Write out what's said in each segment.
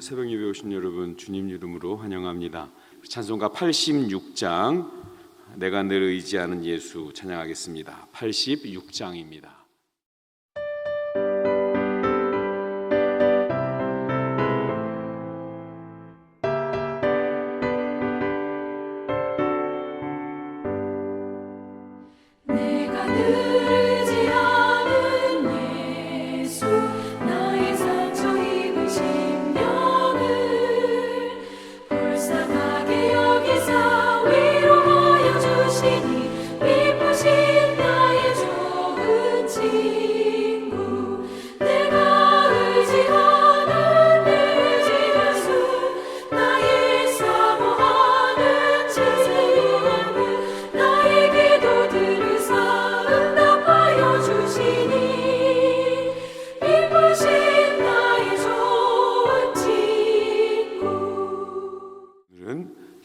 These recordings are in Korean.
새벽 예배 오신 여러분 주님 이름으로 환영합니다. 찬송가 86장 내가 늘 의지하는 예수 찬양하겠습니다. 86장입니다.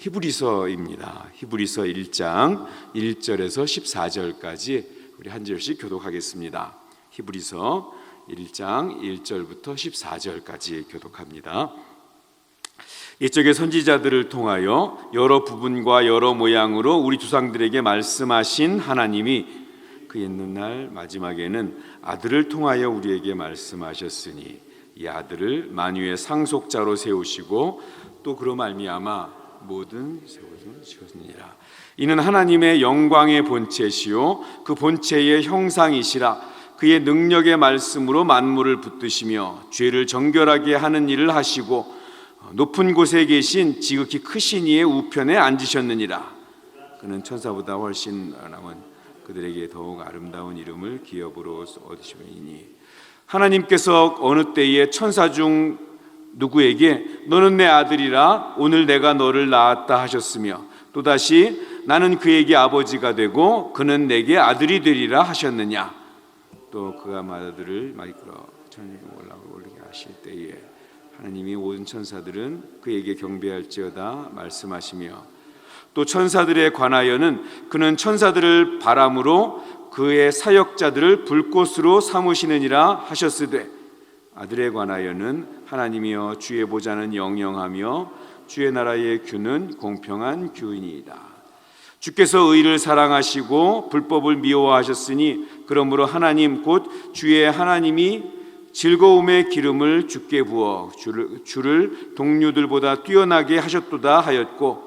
히브리서입니다. 히브리서 1장 1절에서 14절까지 우리 한 절씩 교독하겠습니다. 히브리서 1장 1절부터 14절까지 교독합니다. 이쪽에 선지자들을 통하여 여러 부분과 여러 모양으로 우리 조상들에게 말씀하신 하나님이 그 있는 날 마지막에는 아들을 통하여 우리에게 말씀하셨으니 이 아들을 만유의 상속자로 세우시고 또 그로 말미암아 모든 세월을 지었느니라. 이는 하나님의 영광의 본체시요 그 본체의 형상이시라. 그의 능력의 말씀으로 만물을 붙드시며 죄를 정결하게 하는 일을 하시고 높은 곳에 계신 지극히 크신 이의 우편에 앉으셨느니라. 그는 천사보다 훨씬 남은 그들에게 더욱 아름다운 이름을 기업으로 얻으시니 하나님께서 어느 때에 천사 중 누구에게 너는 내 아들이라 오늘 내가 너를 낳았다 하셨으며 또다시 나는 그에게 아버지가 되고 그는 내게 아들이 되리라 하셨느냐. 또 그가 맏아들을 이끌어 천국에 올라오게 하실 때에 하나님이 모든 천사들은 그에게 경배할지어다 말씀하시며 또 천사들에 관하여는 그는 천사들을 바람으로 그의 사역자들을 불꽃으로 삼으시느니라 하셨으되 아들에 관하여는 하나님이여 주의 보좌는 영영하며 주의 나라의 규는 공평한 규이니이다. 주께서 의를 사랑하시고 불법을 미워하셨으니 그러므로 하나님 곧 주의 하나님이 즐거움의 기름을 주께 부어 주를 동류들보다 뛰어나게 하셨도다 하였고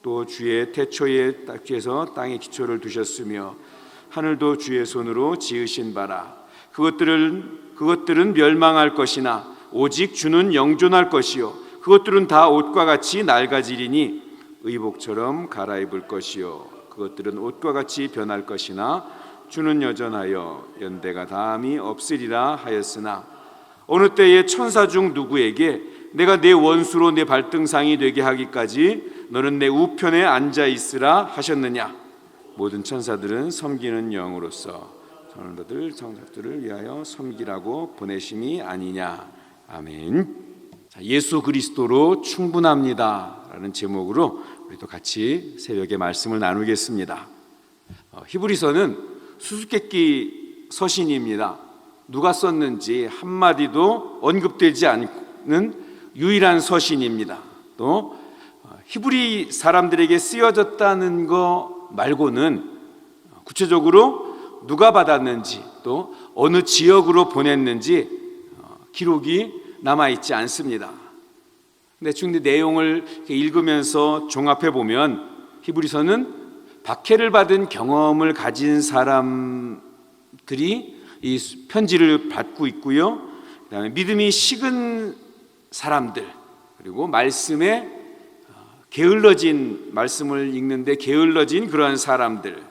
또 주의 태초에 딱지에서 땅에 기초를 두셨으며 하늘도 주의 손으로 지으신 바라. 그것들은 멸망할 것이나 오직 주는 영존할 것이요 그것들은 다 옷과 같이 낡아지리니 의복처럼 갈아입을 것이요 그것들은 옷과 같이 변할 것이나 주는 여전하여 연대가 다함이 없으리라 하였으나 어느 때에 천사 중 누구에게 내가 내 원수로 내 발등상이 되게 하기까지 너는 내 우편에 앉아 있으라 하셨느냐. 모든 천사들은 섬기는 영으로서 선원들 성작들을 위하여 섬기라고 보내심이 아니냐. 아멘. 예수 그리스도로 충분합니다 라는 제목으로 우리도 같이 새벽에 말씀을 나누겠습니다. 히브리서는 수수께끼 서신입니다. 누가 썼는지 한마디도 언급되지 않는 유일한 서신입니다. 또 히브리 사람들에게 쓰여졌다는 거 말고는 구체적으로 누가 받았는지 또 어느 지역으로 보냈는지 기록이 남아있지 않습니다. 근데 내용을 읽으면서 종합해 보면 히브리서는 박해를 받은 경험을 가진 사람들이 이 편지를 받고 있고요. 그다음에 믿음이 식은 사람들 그리고 말씀에 게을러진 말씀을 읽는데 게을러진 그러한 사람들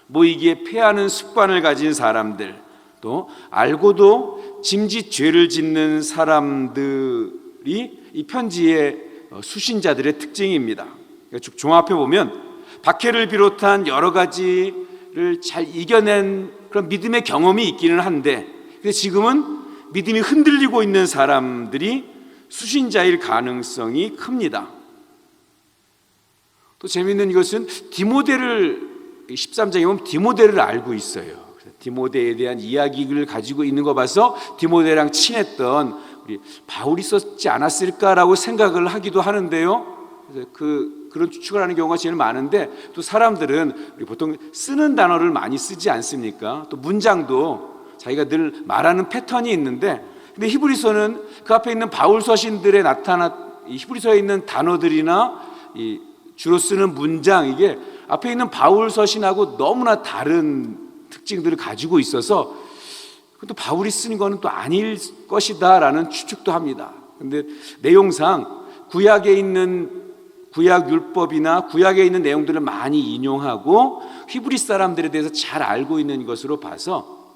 모이기에 패하는 습관을 가진 사람들 또 알고도 짐짓 죄를 짓는 사람들이 이 편지의 수신자들의 특징입니다. 쭉 종합해 보면 박해를 비롯한 여러 가지를 잘 이겨낸 그런 믿음의 경험이 있기는 한데 지금은 믿음이 흔들리고 있는 사람들이 수신자일 가능성이 큽니다. 또 재미있는 것은 디모데를 13장에 보면 디모데를 알고 있어요. 디모데에 대한 이야기를 가지고 있는 거 봐서 디모데랑 친했던 우리 바울이 썼지 않았을까라고 생각을 하기도 하는데요. 그런 추측을 하는 경우가 제일 많은데, 또 사람들은 우리 보통 쓰는 단어를 많이 쓰지 않습니까? 또 문장도 자기가 늘 말하는 패턴이 있는데, 근데 히브리서는 그 앞에 있는 바울 서신들에 히브리서에 있는 단어들이나 주로 쓰는 문장, 이게 앞에 있는 바울 서신하고 너무나 다른 특징들을 가지고 있어서 또 바울이 쓴 거는 또 아닐 것이다 라는 추측도 합니다. 근데 내용상 구약에 있는 구약 율법이나 구약에 있는 내용들을 많이 인용하고 히브리 사람들에 대해서 잘 알고 있는 것으로 봐서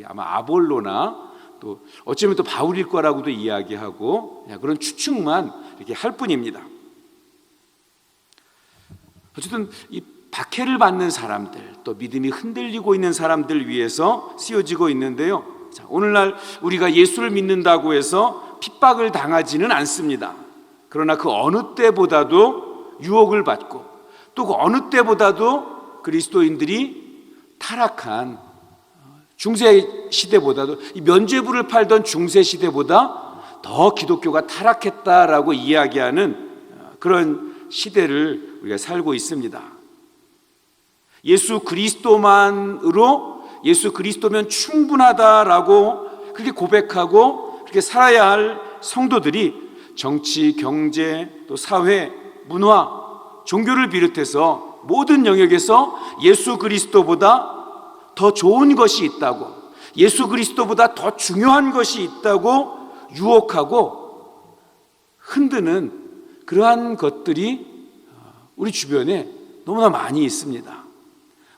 아마 아볼로나 또 어쩌면 또 바울일 거라고도 이야기하고 그런 추측만 이렇게 할 뿐입니다. 어쨌든 이 박해를 받는 사람들, 또 믿음이 흔들리고 있는 사람들 위해서 쓰여지고 있는데요. 자, 오늘날 우리가 예수를 믿는다고 해서 핍박을 당하지는 않습니다. 그러나 그 어느 때보다도 유혹을 받고, 또 그 어느 때보다도 그리스도인들이 타락한 중세 시대보다도, 이 면죄부를 팔던 중세 시대보다 더 기독교가 타락했다라고 이야기하는 그런 시대를 우리가 살고 있습니다. 예수 그리스도면 충분하다라고 그렇게 고백하고 그렇게 살아야 할 성도들이 정치, 경제, 또 사회, 문화, 종교를 비롯해서 모든 영역에서 예수 그리스도보다 더 좋은 것이 있다고, 예수 그리스도보다 더 중요한 것이 있다고 유혹하고 흔드는 그러한 것들이 우리 주변에 너무나 많이 있습니다.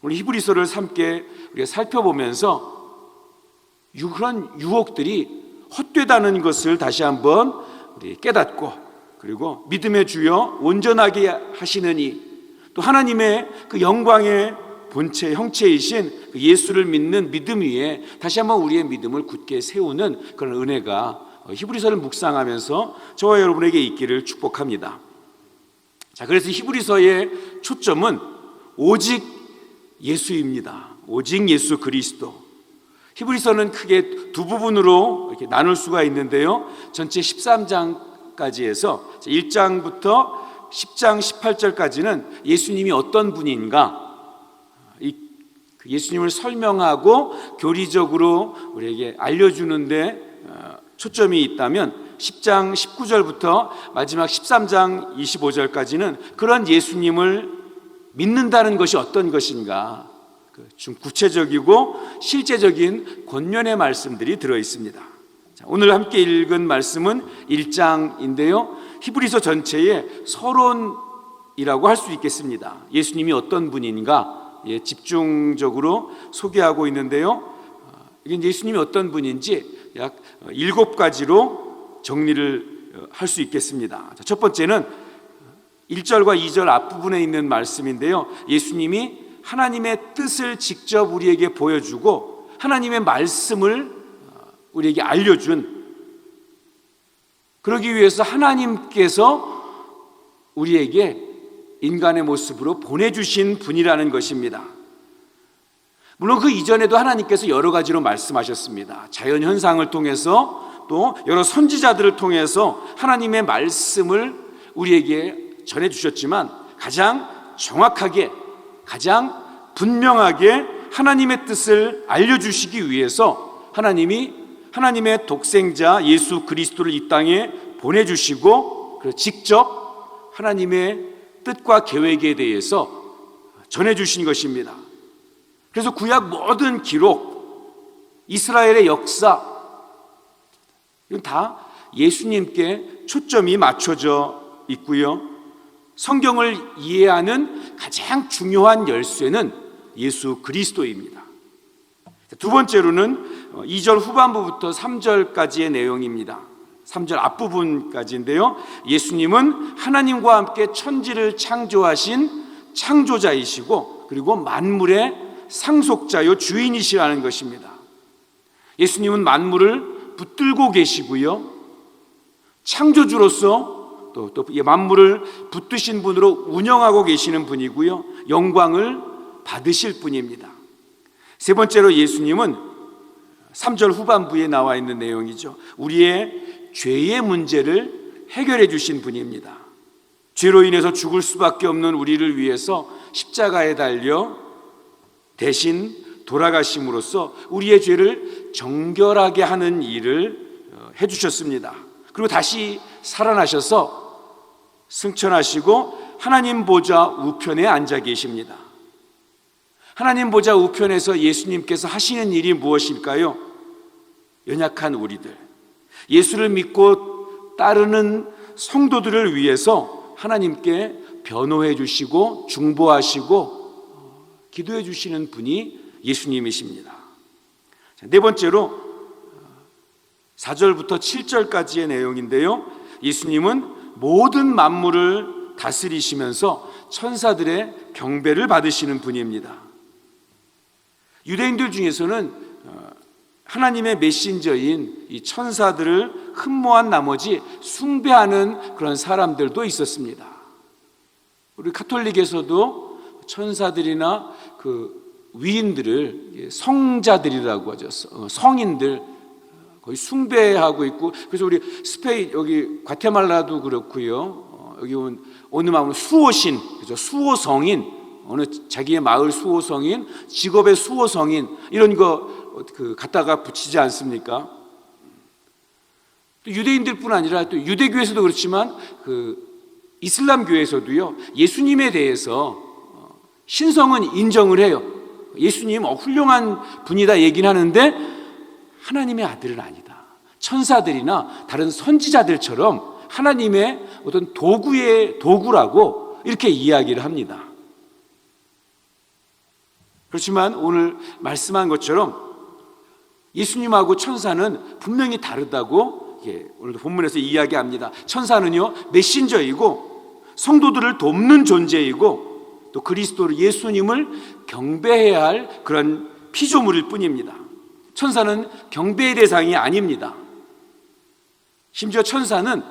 우리 히브리서를 함께 우리가 살펴보면서 그런 유혹들이 헛되다는 것을 다시 한번 우리 깨닫고, 그리고 믿음의 주여 온전하게 하시느니, 또 하나님의 그 영광의 본체 형체이신 그 예수를 믿는 믿음 위에 다시 한번 우리의 믿음을 굳게 세우는 그런 은혜가 히브리서를 묵상하면서 저와 여러분에게 있기를 축복합니다. 자, 그래서 히브리서의 초점은 오직 예수입니다. 오직 예수 그리스도. 히브리서는 크게 두 부분으로 이렇게 나눌 수가 있는데요. 전체 13장까지 해서 1장부터 10장 18절까지는 예수님이 어떤 분인가, 예수님을 설명하고 교리적으로 우리에게 알려주는데 초점이 있다면, 10장 19절부터 마지막 13장 25절까지는 그런 예수님을 믿는다는 것이 어떤 것인가, 좀 구체적이고 실제적인 권면의 말씀들이 들어있습니다. 오늘 함께 읽은 말씀은 1장인데요 히브리서 전체의 서론이라고 할 수 있겠습니다. 예수님이 어떤 분인가 집중적으로 소개하고 있는데요, 이게 예수님이 어떤 분인지 약 7가지로 정리를 할 수 있겠습니다. 첫 번째는 1절과 2절 앞부분에 있는 말씀인데요, 예수님이 하나님의 뜻을 직접 우리에게 보여주고 하나님의 말씀을 우리에게 알려준, 그러기 위해서 하나님께서 우리에게 인간의 모습으로 보내주신 분이라는 것입니다. 물론 그 이전에도 하나님께서 여러 가지로 말씀하셨습니다. 자연현상을 통해서, 또 여러 선지자들을 통해서 하나님의 말씀을 우리에게 전해주셨지만, 가장 정확하게, 가장 분명하게 하나님의 뜻을 알려주시기 위해서 하나님이 하나님의 독생자 예수 그리스도를 이 땅에 보내주시고, 직접 하나님의 뜻과 계획에 대해서 전해주신 것입니다. 그래서 구약 모든 기록, 이스라엘의 역사, 이건 다 예수님께 초점이 맞춰져 있고요, 성경을 이해하는 가장 중요한 열쇠는 예수 그리스도입니다. 두 번째로는 2절 후반부부터 3절까지의 내용입니다. 3절 앞부분까지인데요, 예수님은 하나님과 함께 천지를 창조하신 창조자이시고, 그리고 만물의 상속자요 주인이시라는 것입니다. 예수님은 만물을 붙들고 계시고요, 창조주로서 또 만물을 붙드신 분으로 운영하고 계시는 분이고요, 영광을 받으실 분입니다. 세 번째로 예수님은 3절 후반부에 나와 있는 내용이죠. 우리의 죄의 문제를 해결해 주신 분입니다. 죄로 인해서 죽을 수밖에 없는 우리를 위해서 십자가에 달려 대신 돌아가심으로써 우리의 죄를 정결하게 하는 일을 해주셨습니다. 그리고 다시 살아나셔서 승천하시고 하나님 보좌 우편에 앉아 계십니다. 하나님 보좌 우편에서 예수님께서 하시는 일이 무엇일까요? 연약한 우리들, 예수를 믿고 따르는 성도들을 위해서 하나님께 변호해 주시고 중보하시고 기도해 주시는 분이 예수님이십니다. 네 번째로 4절부터 7절까지의 내용인데요, 예수님은 모든 만물을 다스리시면서 천사들의 경배를 받으시는 분입니다. 유대인들 중에서는 하나님의 메신저인 이 천사들을 흠모한 나머지 숭배하는 그런 사람들도 있었습니다. 우리 가톨릭에서도 천사들이나 그 위인들을 성자들이라고 하죠. 성인들 거의 숭배하고 있고, 그래서 우리 스페인 여기 과테말라도 그렇고요. 여기 어느 마을 수호신, 그죠? 수호성인, 어느 자기의 마을 수호성인, 직업의 수호성인, 이런 거 그 갖다가 붙이지 않습니까? 또 유대인들뿐 아니라 또 유대교에서도 그렇지만 그 이슬람교에서도요, 예수님에 대해서 신성은 인정을 해요. 예수님 훌륭한 분이다 얘기는 하는데 하나님의 아들은 아니다. 천사들이나 다른 선지자들처럼 하나님의 어떤 도구라고 이렇게 이야기를 합니다. 그렇지만 오늘 말씀한 것처럼 예수님하고 천사는 분명히 다르다고 오늘도 본문에서 이야기합니다. 천사는요, 메신저이고 성도들을 돕는 존재이고 또 그리스도를, 예수님을 경배해야 할 그런 피조물일 뿐입니다. 천사는 경배의 대상이 아닙니다. 심지어 천사는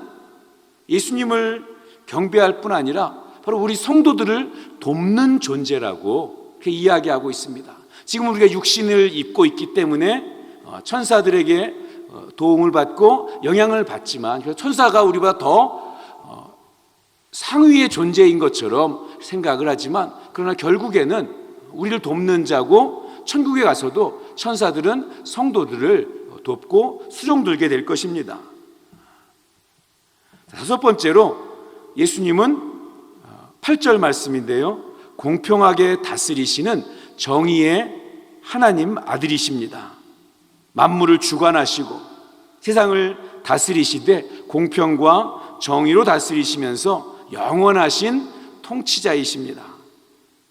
예수님을 경배할 뿐 아니라 바로 우리 성도들을 돕는 존재라고 그렇게 이야기하고 있습니다. 지금 우리가 육신을 입고 있기 때문에 천사들에게 도움을 받고 영향을 받지만, 천사가 우리보다 더 상위의 존재인 것처럼 생각을 하지만, 그러나 결국에는 우리를 돕는 자고, 천국에 가서도 천사들은 성도들을 돕고 수종들게 될 것입니다. 다섯 번째로 예수님은 8절 말씀인데요, 공평하게 다스리시는 정의의 하나님 아들이십니다. 만물을 주관하시고 세상을 다스리시되 공평과 정의로 다스리시면서 영원하신 통치자이십니다.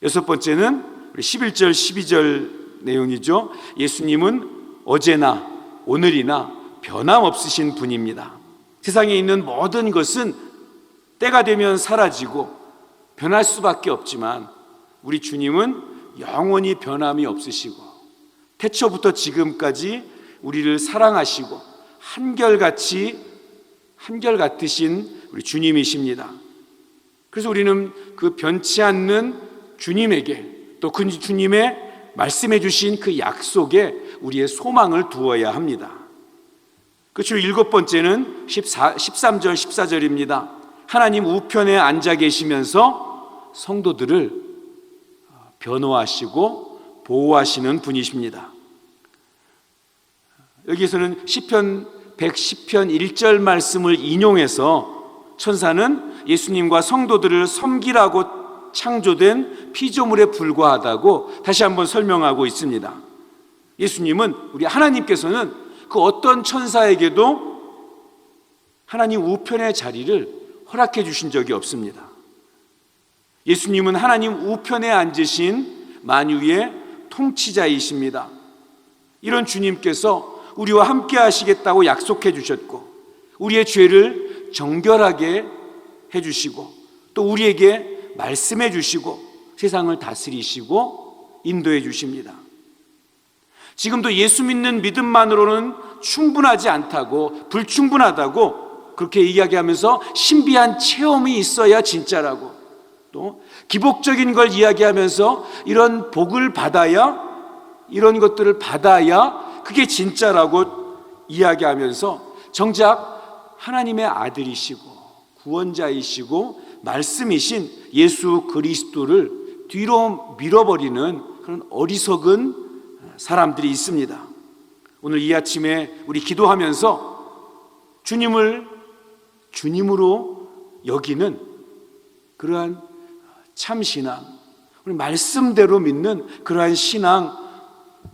여섯 번째는 11절 12절 내용이죠. 예수님은 어제나 오늘이나 변함없으신 분입니다. 세상에 있는 모든 것은 때가 되면 사라지고 변할 수밖에 없지만 우리 주님은 영원히 변함이 없으시고 태초부터 지금까지 우리를 사랑하시고 한결같으신 우리 주님이십니다. 그래서 우리는 그 변치 않는 주님에게, 또 그 주님의 말씀해 주신 그 약속에 우리의 소망을 두어야 합니다. 그렇죠. 일곱 번째는 13절 14절입니다. 하나님 우편에 앉아 계시면서 성도들을 변호하시고 보호하시는 분이십니다. 여기에서는 시편 110편 1절 말씀을 인용해서 천사는 예수님과 성도들을 섬기라고 창조된 피조물에 불과하다고 다시 한번 설명하고 있습니다. 예수님은, 우리 하나님께서는 그 어떤 천사에게도 하나님 우편의 자리를 허락해 주신 적이 없습니다. 예수님은 하나님 우편에 앉으신 만유의 통치자이십니다. 이런 주님께서 우리와 함께 하시겠다고 약속해 주셨고, 우리의 죄를 정결하게 해 주시고, 또 우리에게 말씀해 주시고 세상을 다스리시고 인도해 주십니다. 지금도 예수 믿는 믿음만으로는 충분하지 않다고, 불충분하다고 그렇게 이야기하면서 신비한 체험이 있어야 진짜라고, 또 기복적인 걸 이야기하면서 이런 복을 받아야, 이런 것들을 받아야 그게 진짜라고 이야기하면서 정작 하나님의 아들이시고 구원자이시고 말씀이신 예수 그리스도를 뒤로 밀어버리는 그런 어리석은 사람들이 있습니다. 오늘 이 아침에 우리 기도하면서 주님을 주님으로 여기는 그러한 참신앙, 우리 말씀대로 믿는 그러한 신앙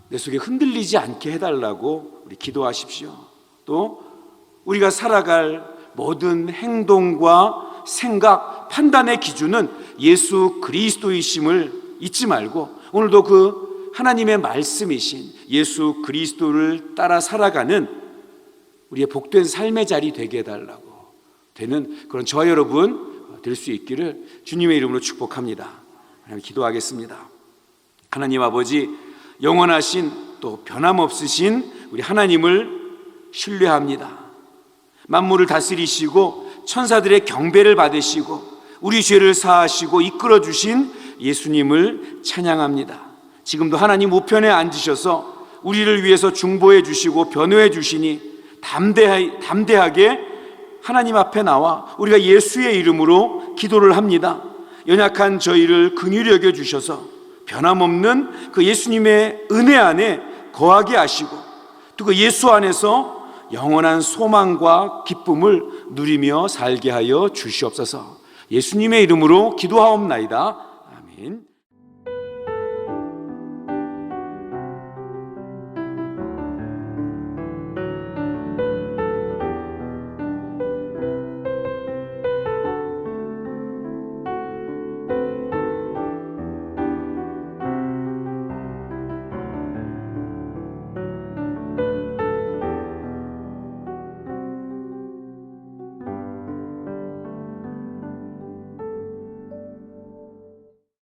내 속에 흔들리지 않게 해달라고 우리 기도하십시오. 또 우리가 살아갈 모든 행동과 생각, 판단의 기준은 예수 그리스도이심을 잊지 말고 오늘도 그 하나님의 말씀이신 예수 그리스도를 따라 살아가는 우리의 복된 삶의 자리 되게 해달라고 되는 그런 저와 여러분 될 수 있기를 주님의 이름으로 축복합니다. 하나님 기도하겠습니다. 하나님 아버지, 영원하신 또 변함없으신 우리 하나님을 신뢰합니다. 만물을 다스리시고 천사들의 경배를 받으시고 우리 죄를 사하시고 이끌어 주신 예수님을 찬양합니다. 지금도 하나님 우편에 앉으셔서 우리를 위해서 중보해 주시고 변호해 주시니 담대하게 하나님 앞에 나와 우리가 예수의 이름으로 기도를 합니다. 연약한 저희를 긍휼히 여겨 주셔서 변함없는 그 예수님의 은혜 안에 거하게 하시고 또 그 예수 안에서 영원한 소망과 기쁨을 누리며 살게 하여 주시옵소서. 예수님의 이름으로 기도하옵나이다. 아멘.